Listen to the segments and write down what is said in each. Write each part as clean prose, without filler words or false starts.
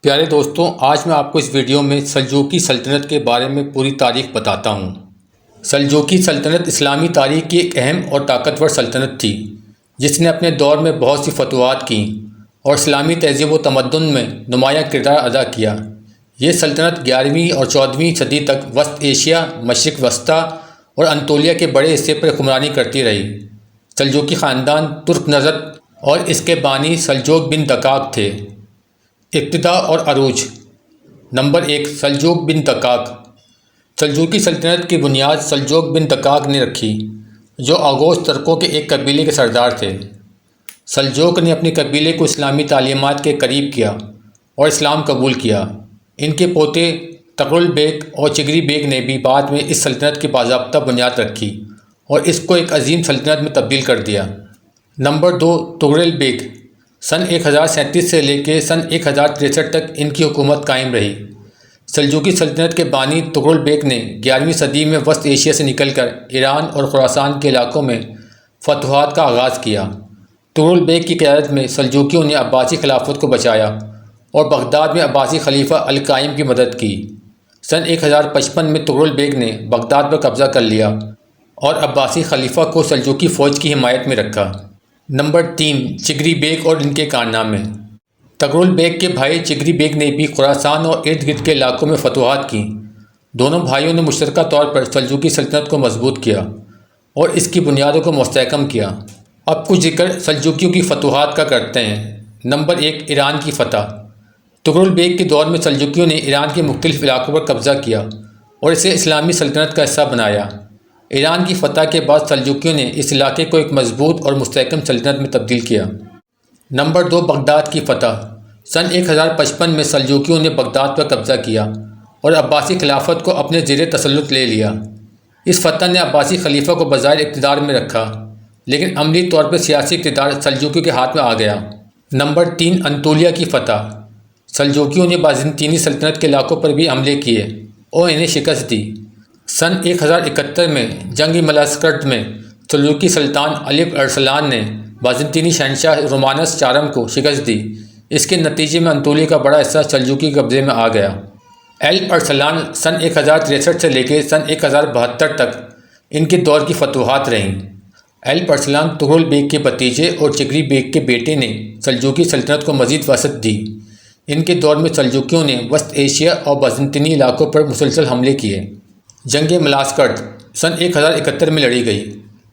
پیارے دوستوں، آج میں آپ کو اس ویڈیو میں سلجوقی سلطنت کے بارے میں پوری تاریخ بتاتا ہوں۔ سلجوقی سلطنت اسلامی تاریخ کی ایک اہم اور طاقتور سلطنت تھی جس نے اپنے دور میں بہت سی فتوحات کیں اور اسلامی تہذیب و تمدن میں نمایاں کردار ادا کیا۔ یہ سلطنت 11ویں اور 14ویں صدی تک وسط ایشیا، مشرق وسطیٰ اور انطولیہ کے بڑے حصے پر حکمرانی کرتی رہی۔ سلجوقی خاندان ترک نژاد اور اس کے بانی سلجوق بن دقاق تھے۔ ابتدا اور عروج۔ نمبر 1، سلجوق بن دقاق۔ سلجوقی سلطنت کی بنیاد سلجوق بن دقاق نے رکھی، جو آغوز ترکوں کے ایک قبیلے کے سردار تھے۔ سلجوق نے اپنے قبیلے کو اسلامی تعلیمات کے قریب کیا اور اسلام قبول کیا۔ ان کے پوتے تغرل بیگ اور چگری بیگ نے بھی بعد میں اس سلطنت کی باضابطہ بنیاد رکھی اور اس کو ایک عظیم سلطنت میں تبدیل کر دیا۔ Number 2، Tughril bag. سن 1037 سے لے کے سن 1063 تک ان کی حکومت قائم رہی۔ سلجوقی سلطنت کے بانی تغرل بیگ نے 11ویں صدی میں وسط ایشیا سے نکل کر ایران اور خراسان کے علاقوں میں فتوحات کا آغاز کیا۔ تغرل بیگ کی قیادت میں سلجوقیوں نے عباسی خلافت کو بچایا اور بغداد میں عباسی خلیفہ القائم کی مدد کی۔ سن 1055 میں تغرل بیگ نے بغداد پر قبضہ کر لیا اور عباسی خلیفہ کو سلجوقی فوج کی حمایت میں رکھا۔ نمبر 3، چگری بیگ اور ان کے کارنامے۔ تغرل بیگ کے بھائی چگری بیگ نے بھی خراسان اور ارد گرد کے علاقوں میں فتوحات کیں۔ دونوں بھائیوں نے مشترکہ طور پر سلجوقی سلطنت کو مضبوط کیا اور اس کی بنیادوں کو مستحکم کیا۔ اب کچھ ذکر سلجوقیوں کی فتوحات کا کرتے ہیں۔ نمبر 1، ایران کی فتح۔ تغرل بیگ کے دور میں سلجوقیوں نے ایران کے مختلف علاقوں پر قبضہ کیا اور اسے اسلامی سلطنت کا حصہ بنایا۔ ایران کی فتح کے بعد سلجوقیوں نے اس علاقے کو ایک مضبوط اور مستحکم سلطنت میں تبدیل کیا۔ نمبر 2، بغداد کی فتح۔ سن 1055 میں سلجوقیوں نے بغداد پر قبضہ کیا اور عباسی خلافت کو اپنے زیر تسلط لے لیا۔ اس فتح نے عباسی خلیفہ کو بظاہر اقتدار میں رکھا، لیکن عملی طور پر سیاسی اقتدار سلجوقیوں کے ہاتھ میں آ گیا۔ نمبر 3، انطولیہ کی فتح۔ سلجوقیوں نے بازنطینی سلطنت کے علاقوں پر بھی حملے کیے اور انہیں شکست دی۔ سن 1071 میں جنگ ملاسکرت میں سلجوقی سلطان الپ ارسلان نے بازنطینی شہنشاہ رومانس چارم کو شکست دی۔ اس کے نتیجے میں انطولیہ کا بڑا حصہ سلجوقی قبضے میں آ گیا۔ الپ ارسلان سن 1063 سے لے کے سن 1072 تک ان کے دور کی فتوحات رہیں۔ الپ ارسلان تغرل بیگ کے بھتیجے اور چگری بیگ کے بیٹے نے سلجوقی سلطنت کو مزید وسعت دی۔ ان کے دور میں سلجوقیوں نے وسط ایشیا اور بازنطینی علاقوں پر مسلسل حملے کیے۔ جنگ ملاسکرت سن 1071 میں لڑی گئی۔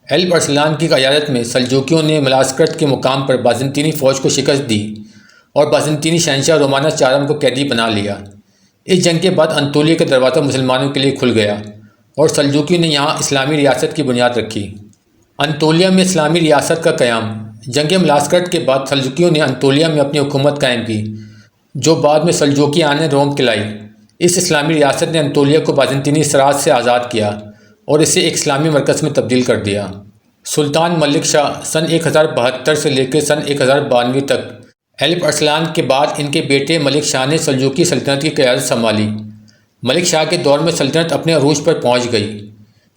الپ ارسلان کی قیادت میں سلجوقیوں نے ملاسکرت کے مقام پر بازنطینی فوج کو شکست دی اور بازنطینی شہنشاہ رومانس چارم کو قیدی بنا لیا۔ اس جنگ کے بعد انطولیہ کا دروازہ مسلمانوں کے لیے کھل گیا اور سلجوقیوں نے یہاں اسلامی ریاست کی بنیاد رکھی۔ انطولیہ میں اسلامی ریاست کا قیام۔ جنگ ملاسکرت کے بعد سلجوقیوں نے انطولیہ میں اپنی حکومت قائم کی، جو بعد میں سلجوقیان نے روم کہلائی۔ اس اسلامی ریاست نے انطولیہ کو بازنطینی اثرات سے آزاد کیا اور اسے ایک اسلامی مرکز میں تبدیل کر دیا۔ سلطان ملک شاہ سن 1072 سے لے کے سن 1092 تک۔ الپ ارسلان کے بعد ان کے بیٹے ملک شاہ نے سلجوقی سلطنت کی قیادت سنبھالی۔ ملک شاہ کے دور میں سلطنت اپنے عروج پر پہنچ گئی۔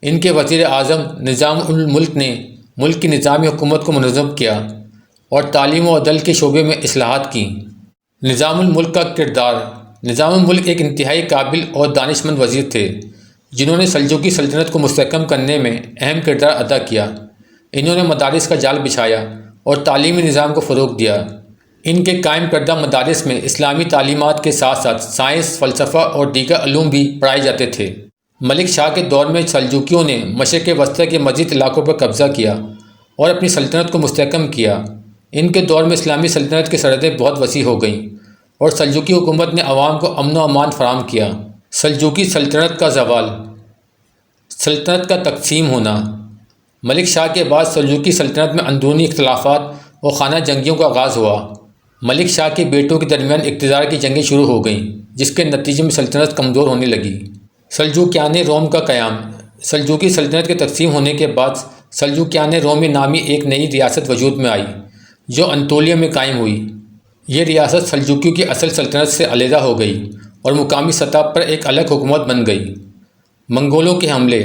ان کے وزیر اعظم نظام الملک نے ملک کی نظامی حکومت کو منظم کیا اور تعلیم و عدل کے شعبے میں اصلاحات کیں۔ نظام الملک کا کردار۔ نظام الملک ایک انتہائی قابل اور دانش مند وزیر تھے جنہوں نے سلجوقی سلطنت کو مستحکم کرنے میں اہم کردار ادا کیا۔ انہوں نے مدارس کا جال بچھایا اور تعلیمی نظام کو فروغ دیا۔ ان کے قائم کردہ مدارس میں اسلامی تعلیمات کے ساتھ ساتھ سائنس، فلسفہ اور دیگر علوم بھی پڑھائے جاتے تھے۔ ملک شاہ کے دور میں سلجوقیوں نے مشرق وسطیٰ کے مزید علاقوں پر قبضہ کیا اور اپنی سلطنت کو مستحکم کیا۔ ان کے دور میں اسلامی سلطنت کی سرحدیں بہت وسیع ہو گئیں اور سلجوقی حکومت نے عوام کو امن و امان فراہم کیا۔ سلجوقی سلطنت کا زوال۔ سلطنت کا تقسیم ہونا۔ ملک شاہ کے بعد سلجوقی سلطنت میں اندرونی اختلافات اور خانہ جنگیوں کا آغاز ہوا۔ ملک شاہ کے بیٹوں کے درمیان اقتدار کی جنگیں شروع ہو گئیں، جس کے نتیجے میں سلطنت کمزور ہونے لگی۔ سلجوقیان روم کا قیام۔ سلجوقی سلطنت کے تقسیم ہونے کے بعد سلجوقیان روم نامی ایک نئی ریاست وجود میں آئی، جو انطولیہ میں قائم ہوئی۔ یہ ریاست سلجوقیوں کی اصل سلطنت سے علیحدہ ہو گئی اور مقامی سطح پر ایک الگ حکومت بن گئی۔ منگولوں کے حملے۔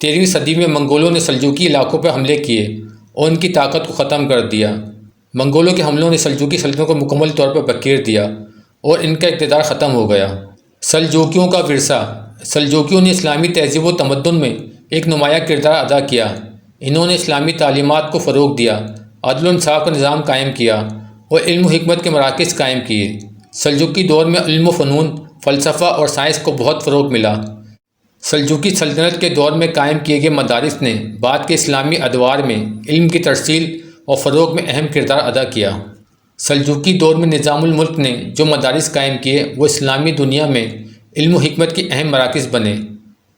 13ویں صدی میں منگولوں نے سلجوقی علاقوں پر حملے کیے اور ان کی طاقت کو ختم کر دیا۔ منگولوں کے حملوں نے سلجوقی سلطنت کو مکمل طور پر بکیر دیا اور ان کا اقتدار ختم ہو گیا۔ سلجوکیوں کا ورثہ۔ سلجوکیوں نے اسلامی تہذیب و تمدن میں ایک نمایاں کردار ادا کیا۔ انہوں نے اسلامی تعلیمات کو فروغ دیا، عدل و انصاف کا نظام قائم کیا اور علم و حکمت کے مراکز قائم کیے۔ سلجوکی دور میں علم و فنون، فلسفہ اور سائنس کو بہت فروغ ملا۔ سلجوکی سلطنت کے دور میں قائم کیے گئے مدارس نے بعد کے اسلامی ادوار میں علم کی ترسیل اور فروغ میں اہم کردار ادا کیا۔ سلجوکی دور میں نظام الملک نے جو مدارس قائم کیے وہ اسلامی دنیا میں علم و حکمت کے اہم مراکز بنے۔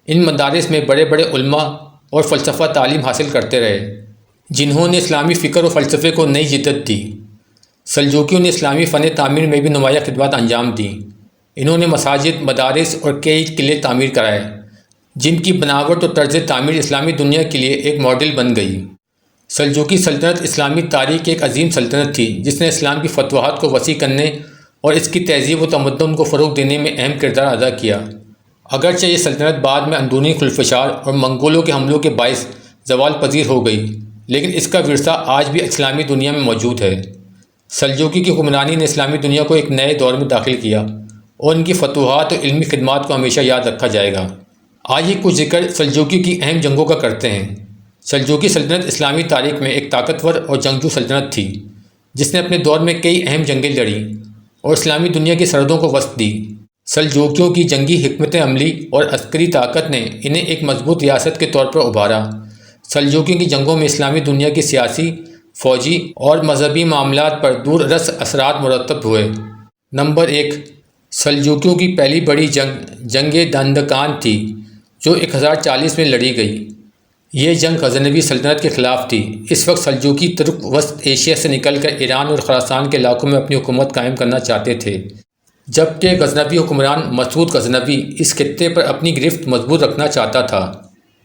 ان مدارس میں بڑے بڑے علماء اور فلسفہ تعلیم حاصل کرتے رہے، جنہوں نے اسلامی فکر و فلسفے کو نئی جدت دی۔ سلجوکیوں نے اسلامی فن تعمیر میں بھی نمایاں خدمات انجام دیں۔ انہوں نے مساجد، مدارس اور کئی قلعے تعمیر کرائے، جن کی بناوٹ اور طرز تعمیر اسلامی دنیا کے لیے ایک ماڈل بن گئی۔ سلجوکی سلطنت اسلامی تاریخ کی ایک عظیم سلطنت تھی جس نے اسلام کی فتوحات کو وسیع کرنے اور اس کی تہذیب و تمدن کو فروغ دینے میں اہم کردار ادا کیا۔ اگرچہ یہ سلطنت بعد میں اندرونی خلفشار اور منگولوں کے حملوں کے باعث زوال پذیر ہو گئی، لیکن اس کا ورثہ آج بھی اسلامی دنیا میں موجود ہے۔ سلجوکی کی حکمرانی نے اسلامی دنیا کو ایک نئے دور میں داخل کیا اور ان کی فتوحات اور علمی خدمات کو ہمیشہ یاد رکھا جائے گا۔ آئیے کچھ ذکر سلجوکی کی اہم جنگوں کا کرتے ہیں۔ سلجوکی سلطنت اسلامی تاریخ میں ایک طاقتور اور جنگجو سلطنت تھی، جس نے اپنے دور میں کئی اہم جنگیں لڑیں اور اسلامی دنیا کی سرحدوں کو وسعت دی۔ سلجوکیوں کی جنگی حکمت عملی اور عسکری طاقت نے انہیں ایک مضبوط ریاست کے طور پر ابھارا۔ سلجوکیوں کی جنگوں میں اسلامی دنیا کی سیاسی، فوجی اور مذہبی معاملات پر دور رس اثرات مرتب ہوئے۔ نمبر 1، سلجوکیوں کی پہلی بڑی جنگ جنگ دندکان تھی، جو 1040 میں لڑی گئی۔ یہ جنگ غزنوی سلطنت کے خلاف تھی۔ اس وقت سلجوکی ترک وسط ایشیا سے نکل کر ایران اور خراسان کے علاقوں میں اپنی حکومت قائم کرنا چاہتے تھے، جبکہ غزنوی حکمران مسعود غزنوی اس خطے پر اپنی گرفت مضبوط رکھنا چاہتا تھا۔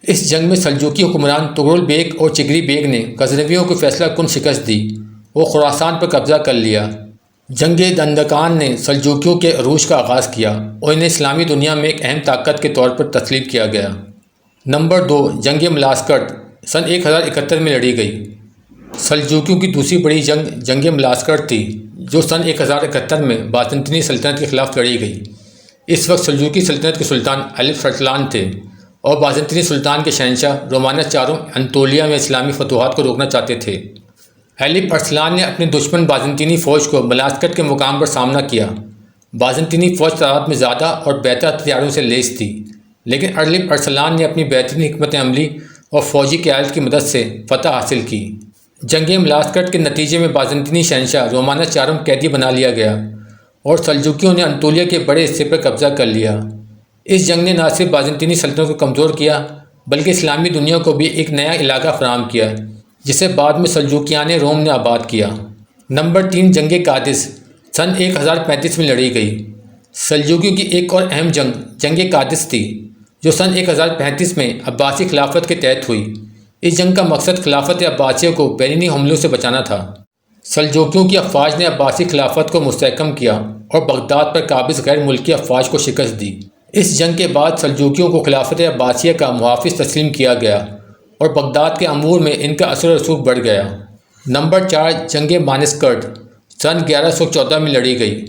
اس جنگ میں سلجوکی حکمران تغرل بیگ اور چگری بیگ نے غزنویوں کو فیصلہ کن شکست دی اور خراسان پر قبضہ کر لیا۔ جنگ دندکان نے سلجوکیوں کے عروج کا آغاز کیا اور انہیں اسلامی دنیا میں ایک اہم طاقت کے طور پر تسلیم کیا گیا۔ نمبر 2، جنگ ملاسکرت سن 1071 میں لڑی گئی۔ سلجوکیوں کی دوسری بڑی جنگ جنگ ملاسکرت تھی، جو سن 1071 میں بازنطینی سلطنت کے خلاف لڑی گئی۔ اس وقت سلجوکی سلطنت کے سلطان ایلف ارسلان تھے اور بازنطینی سلطان کے شہنشاہ رومانس چاروں انطولیہ میں اسلامی فتوحات کو روکنا چاہتے تھے۔ ایلف ارسلان نے اپنے دشمن بازنطینی فوج کو ملاسکرت کے مقام پر سامنا کیا۔ بازنطینی فوج تعداد میں زیادہ اور بہتر ہتھیاروں سے لیس تھی، لیکن ایلف ارسلان نے اپنی بہترین حکمت عملی اور فوجی قیادت کی مدد سے فتح حاصل کی۔ جنگ ملاسکرت کے نتیجے میں بازنطینی شہنشاہ رومانس چاروں قیدی بنا لیا گیا اور سلجوکیوں نے انطولیہ کے بڑے حصے پر قبضہ کر لیا۔ اس جنگ نے نہ صرف بازنطینی سلطنت کو کمزور کیا بلکہ اسلامی دنیا کو بھی ایک نیا علاقہ فراہم کیا، جسے بعد میں سلجوکیان روم نے آباد کیا۔ نمبر 3، جنگ قادس سن 1035 میں لڑی گئی۔ سلجوکیوں کی ایک اور اہم جنگ جنگ قادس تھی، جو سن 1035 میں عباسی خلافت کے تحت ہوئی۔ اس جنگ کا مقصد خلافت عباسیہ کو بیرونی حملوں سے بچانا تھا۔ سلجوکیوں کی افواج نے عباسی خلافت کو مستحکم کیا اور بغداد پر قابض غیر ملکی افواج کو شکست دی۔ اس جنگ کے بعد سلجوکیوں کو خلافت عباسیہ کا محافظ تسلیم کیا گیا اور بغداد کے امور میں ان کا اثر و رسوخ بڑھ گیا۔ نمبر 4، جنگ مانسکرت سن 1114 میں لڑی گئی۔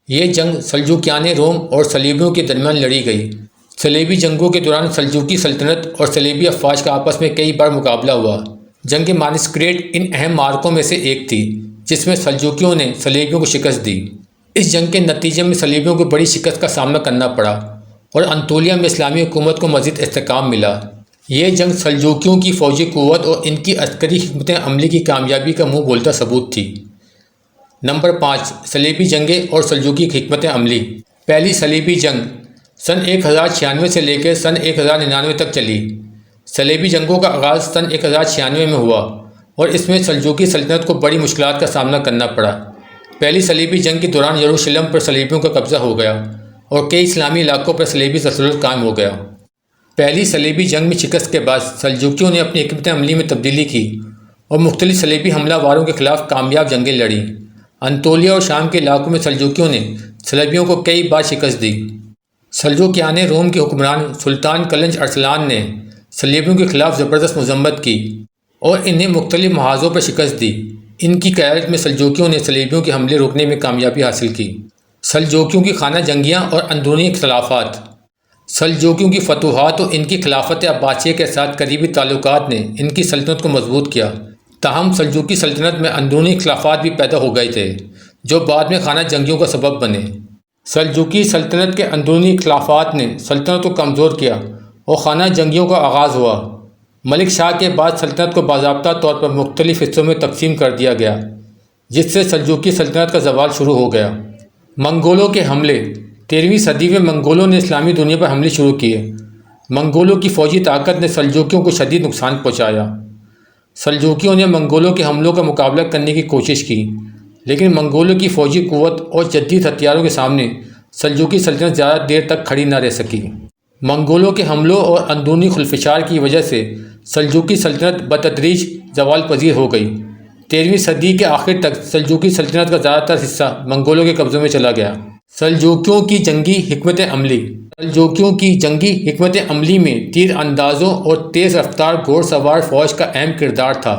یہ جنگ سلجوکیان روم اور صلیبیوں کے درمیان لڑی گئی۔ صلیبی جنگوں کے دوران سلجوکی سلطنت اور صلیبی افواج کا آپس میں کئی بار مقابلہ ہوا۔ جنگ مانسکریٹ ان اہم معرکوں میں سے ایک تھی جس میں سلجوکیوں نے صلیبیوں کو شکست دی۔ اس جنگ کے نتیجے میں صلیبیوں کو بڑی شکست کا سامنا کرنا پڑا اور انطولیہ میں اسلامی حکومت کو مزید استحکام ملا۔ یہ جنگ سلجوکیوں کی فوجی قوت اور ان کی عسکری حکمت عملی کی کامیابی کا منہ بولتا ثبوت تھی۔ نمبر 5، صلیبی جنگیں اور سلجوکی حکمت عملی۔ پہلی صلیبی جنگ سن 1096 سے لے کر سن 1099 تک چلی۔ صلیبی جنگوں کا آغاز سن 1096 میں ہوا اور اس میں سلجوکی سلطنت کو بڑی مشکلات کا سامنا کرنا پڑا۔ پہلی صلیبی جنگ کے دوران یروشلم پر صلیبیوں کا قبضہ ہو گیا اور کئی اسلامی علاقوں پر صلیبی تسلط قائم ہو گیا۔ پہلی صلیبی جنگ میں شکست کے بعد سلجوکیوں نے اپنی حکمت عملی میں تبدیلی کی اور مختلف صلیبی حملہ واروں کے خلاف کامیاب جنگیں لڑیں۔ انطولیہ اور شام کے علاقوں میں سلجوکیوں نے صلیبیوں کو کئی بار شکست دی۔ سلجوکیان روم کے حکمران سلطان کلنج ارسلان نے صلیبیوں کے خلاف زبردست مذمت کی اور انہیں مختلف محاذوں پر شکست دی۔ ان کی قیادت میں سلجوکیوں نے صلیبیوں کے حملے روکنے میں کامیابی حاصل کی۔ سلجوکیوں کی خانہ جنگیاں اور اندرونی اختلافات۔ سلجوکیوں کی فتوحات اور ان کی خلافت عباسیہ کے ساتھ قریبی تعلقات نے ان کی سلطنت کو مضبوط کیا، تاہم سلجوکی سلطنت میں اندرونی اختلافات بھی پیدا ہو گئے تھے جو بعد میں خانہ جنگیوں کا سبب بنے۔ سلجوکی سلطنت کے اندرونی اختلافات نے سلطنت کو کمزور کیا اور خانہ جنگیوں کا آغاز ہوا۔ ملک شاہ کے بعد سلطنت کو باضابطہ طور پر مختلف حصوں میں تقسیم کر دیا گیا، جس سے سلجوکی سلطنت کا زوال شروع ہو گیا۔ منگولوں کے حملے۔ 13ویں صدی میں منگولوں نے اسلامی دنیا پر حملے شروع کیے۔ منگولوں کی فوجی طاقت نے سلجوکیوں کو شدید نقصان پہنچایا۔ سلجوکیوں نے منگولوں کے حملوں کا مقابلہ کرنے کی کوشش کی، لیکن منگولوں کی فوجی قوت اور جدید ہتھیاروں کے سامنے سلجوکی سلطنت زیادہ دیر تک کھڑی نہ رہ سکی۔ منگولوں کے حملوں اور اندرونی خلفشار کی وجہ سے سلجوکی سلطنت بتدریج زوال پذیر ہو گئی۔ 13ویں صدی کے آخر تک سلجوکی سلطنت کا زیادہ تر حصہ منگولوں کے قبضے میں چلا گیا۔ سلجوکیوں کی جنگی حکمت عملی۔ سلجوکیوں کی جنگی حکمت عملی میں تیر اندازوں اور تیز رفتار گھوڑ سوار فوج کا اہم کردار تھا۔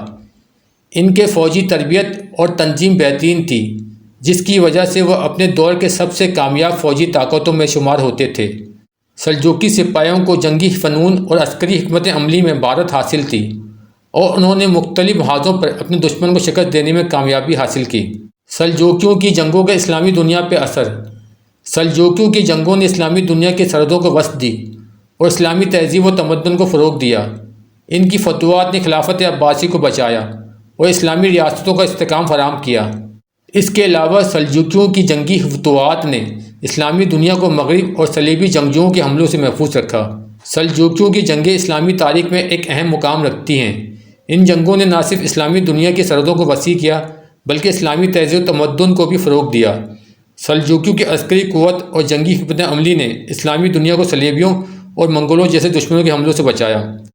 ان کے فوجی تربیت اور تنظیم بہترین تھی، جس کی وجہ سے وہ اپنے دور کے سب سے کامیاب فوجی طاقتوں میں شمار ہوتے تھے۔ سلجوکی سپاہیوں کو جنگی فنون اور عسکری حکمت عملی میں مہارت حاصل تھی اور انہوں نے مختلف محاذوں پر اپنے دشمن کو شکست دینے میں کامیابی حاصل کی۔ سلجوکیوں کی جنگوں کا اسلامی دنیا پہ اثر۔ سلجوکیوں کی جنگوں نے اسلامی دنیا کی سرحدوں کو وسعت دی اور اسلامی تہذیب و تمدن کو فروغ دیا۔ ان کی فتوحات نے خلافت عباسی کو بچایا اور اسلامی ریاستوں کا استحکام فراہم کیا۔ اس کے علاوہ سلجوکیوں کی جنگی فتوحات نے اسلامی دنیا کو مغرب اور صلیبی جنگجوؤں کے حملوں سے محفوظ رکھا۔ سلجوکیوں کی جنگیں اسلامی تاریخ میں ایک اہم مقام رکھتی ہیں۔ ان جنگوں نے نہ صرف اسلامی دنیا کی سرحدوں کو وسیع کیا بلکہ اسلامی تہذیب و تمدن کو بھی فروغ دیا۔ سلجوکیوں کی عسکری قوت اور جنگی حکمت عملی نے اسلامی دنیا کو صلیبیوں اور منگولوں جیسے دشمنوں کے حملوں سے بچایا۔